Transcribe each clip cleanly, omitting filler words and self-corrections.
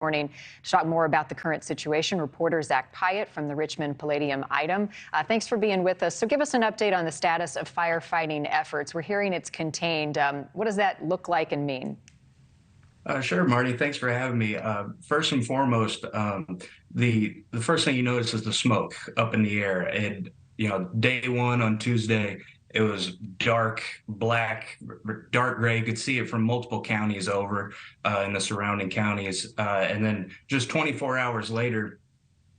Morning to talk more about the current situation. Reporter Zack Piatt from the Richmond Palladium-Item. Thanks for being with us. So give us an update on the status of firefighting efforts. We're hearing it's contained. What does that look like and mean? Sure, Marty. Thanks for having me. First and foremost, the first thing you notice is the smoke up in the air. And day one on Tuesday, it was dark, black, dark gray. You could see it from multiple counties over in the surrounding counties. And then just 24 hours later,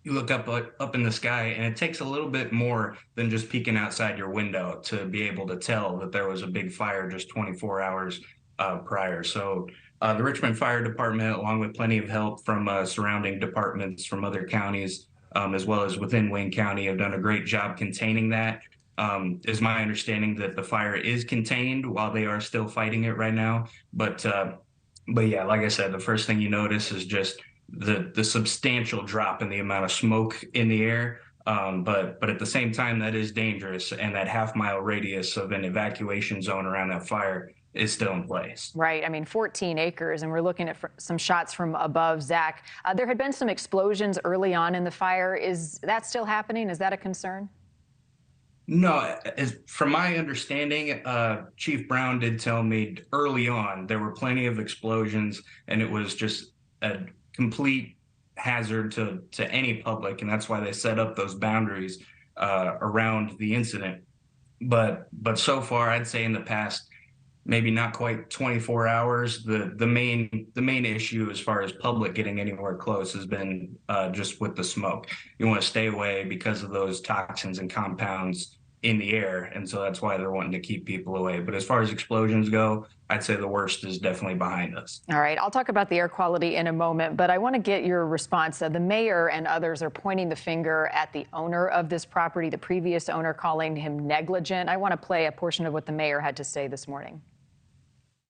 you look up in the sky, and it takes a little bit more than just peeking outside your window to be able to tell that there was a big fire just 24 hours prior. So the Richmond Fire Department, along with plenty of help from surrounding departments from other counties, as well as within Wayne County, have done a great job containing that. Is my understanding that the fire is contained while they are still fighting it right now. But yeah, like I said, the first thing you notice is just the substantial drop in the amount of smoke in the air. But at the same time, that is dangerous, and that half-mile radius of an evacuation zone around that fire is still in place. Right. I mean, 14 acres, and we're looking at some shots from above. Zach, there had been some explosions early on in the fire. Is that still happening? Is that a concern? No, from my understanding, Chief Brown did tell me early on there were plenty of explosions, and it was just a complete hazard to any public, and that's why they set up those boundaries around the incident. But so far, I'd say in the past, maybe not quite 24 hours, the main issue as far as public getting anywhere close has been just with the smoke. You want to stay away because of those toxins and compounds in the air, and so that's why they're wanting to keep people away. But as far as explosions go, I'd say the worst is definitely behind us. All right, I'll talk about the air quality in a moment, but I want to get your response. The mayor and others are pointing the finger at the owner of this property, the previous owner, calling him negligent. I want to play a portion of what the mayor had to say this morning.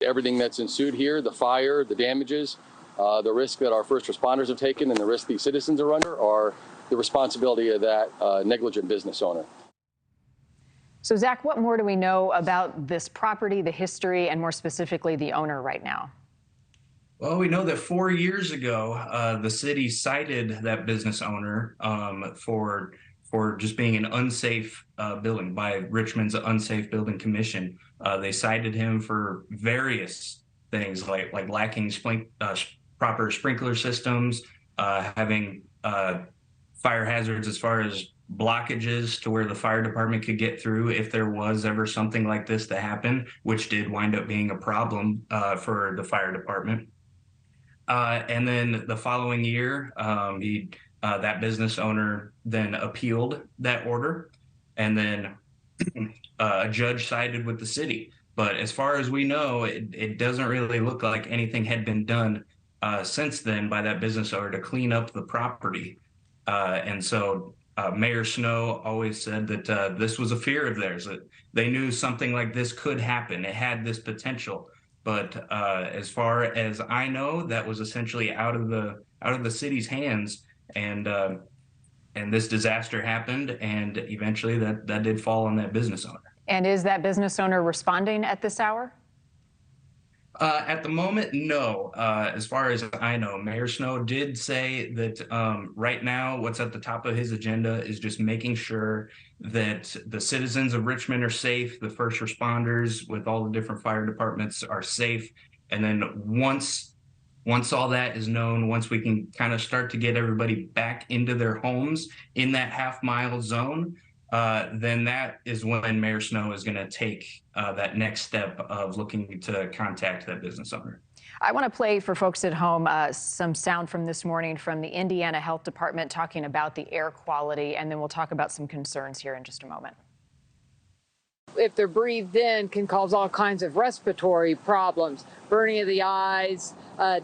Everything that's ensued here, the fire, the damages, the risk that our first responders have taken, and the risk these citizens are under are the responsibility of that negligent business owner. So, Zach, what more do we know about this property, the history, and more specifically, the owner right now? Well, we know that 4 years ago, the city cited that business owner for just being an unsafe building by Richmond's Unsafe Building Commission. They cited him for various things like lacking proper sprinkler systems, having fire hazards as far as blockages to where the fire department could get through if there was ever something like this to happen, which did wind up being a problem for the fire department. And then the following year, that business owner then appealed that order, and then a judge sided with the city. But as far as we know, it doesn't really look like anything had been done since then by that business owner to clean up the property. And so Mayor Snow always said that this was a fear of theirs, that they knew something like this could happen. It had this potential. But as far as I know, that was essentially out of the city's hands. And this disaster happened, and eventually that did fall on that business owner. And is that business owner responding at this hour? At the moment, no. As far as I know, Mayor Snow did say that right now what's at the top of his agenda is just making sure that the citizens of Richmond are safe, the first responders with all the different fire departments are safe. And then once all that is known, once we can kind of start to get everybody back into their homes in that half-mile zone, then that is when Mayor Snow is going to take that next step of looking to contact that business owner. I want to play for folks at home some sound from this morning from the Indiana Health Department talking about the air quality, and then we'll talk about some concerns here in just a moment. If they're breathed in, can cause all kinds of respiratory problems, burning of the eyes,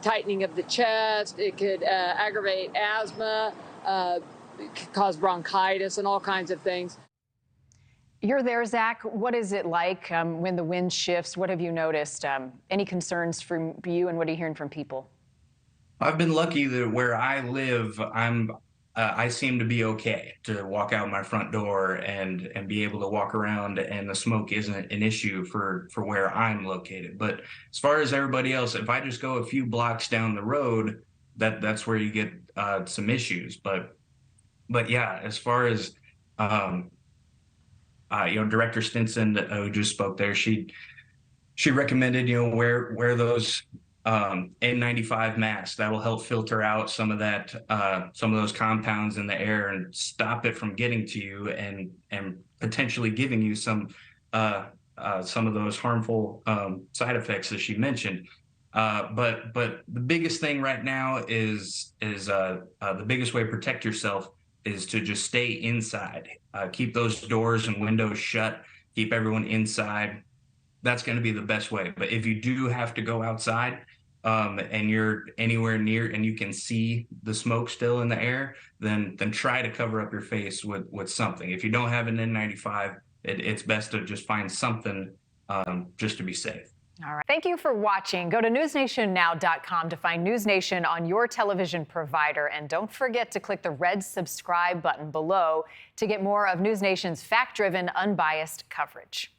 tightening of the chest. It could aggravate asthma, it could cause bronchitis and all kinds of things. You're there, Zach. What is it like when the wind shifts? What have you noticed? Any concerns from you, and what are you hearing from people? I've been lucky that where I live, I seem to be okay to walk out my front door and be able to walk around, and the smoke isn't an issue for where I'm located. But as far as everybody else, if I just go a few blocks down the road, that's where you get some issues. But yeah, as far as Director Stinson, who just spoke there, she recommended, wear those N95 masks. That'll help filter out some of those compounds in the air and stop it from getting to you and potentially giving you some of those harmful side effects that she mentioned. But the biggest thing right now is the biggest way to protect yourself is to just stay inside. Keep those doors and windows shut. Keep everyone inside. That's going to be the best way. But if you do have to go outside and you're anywhere near and you can see the smoke still in the air, then try to cover up your face with something. If you don't have an N95, it's best to just find something just to be safe. All right. Thank you for watching. Go to newsnationnow.com to find NewsNation on your television provider. And don't forget to click the red subscribe button below to get more of NewsNation's fact-driven, unbiased coverage.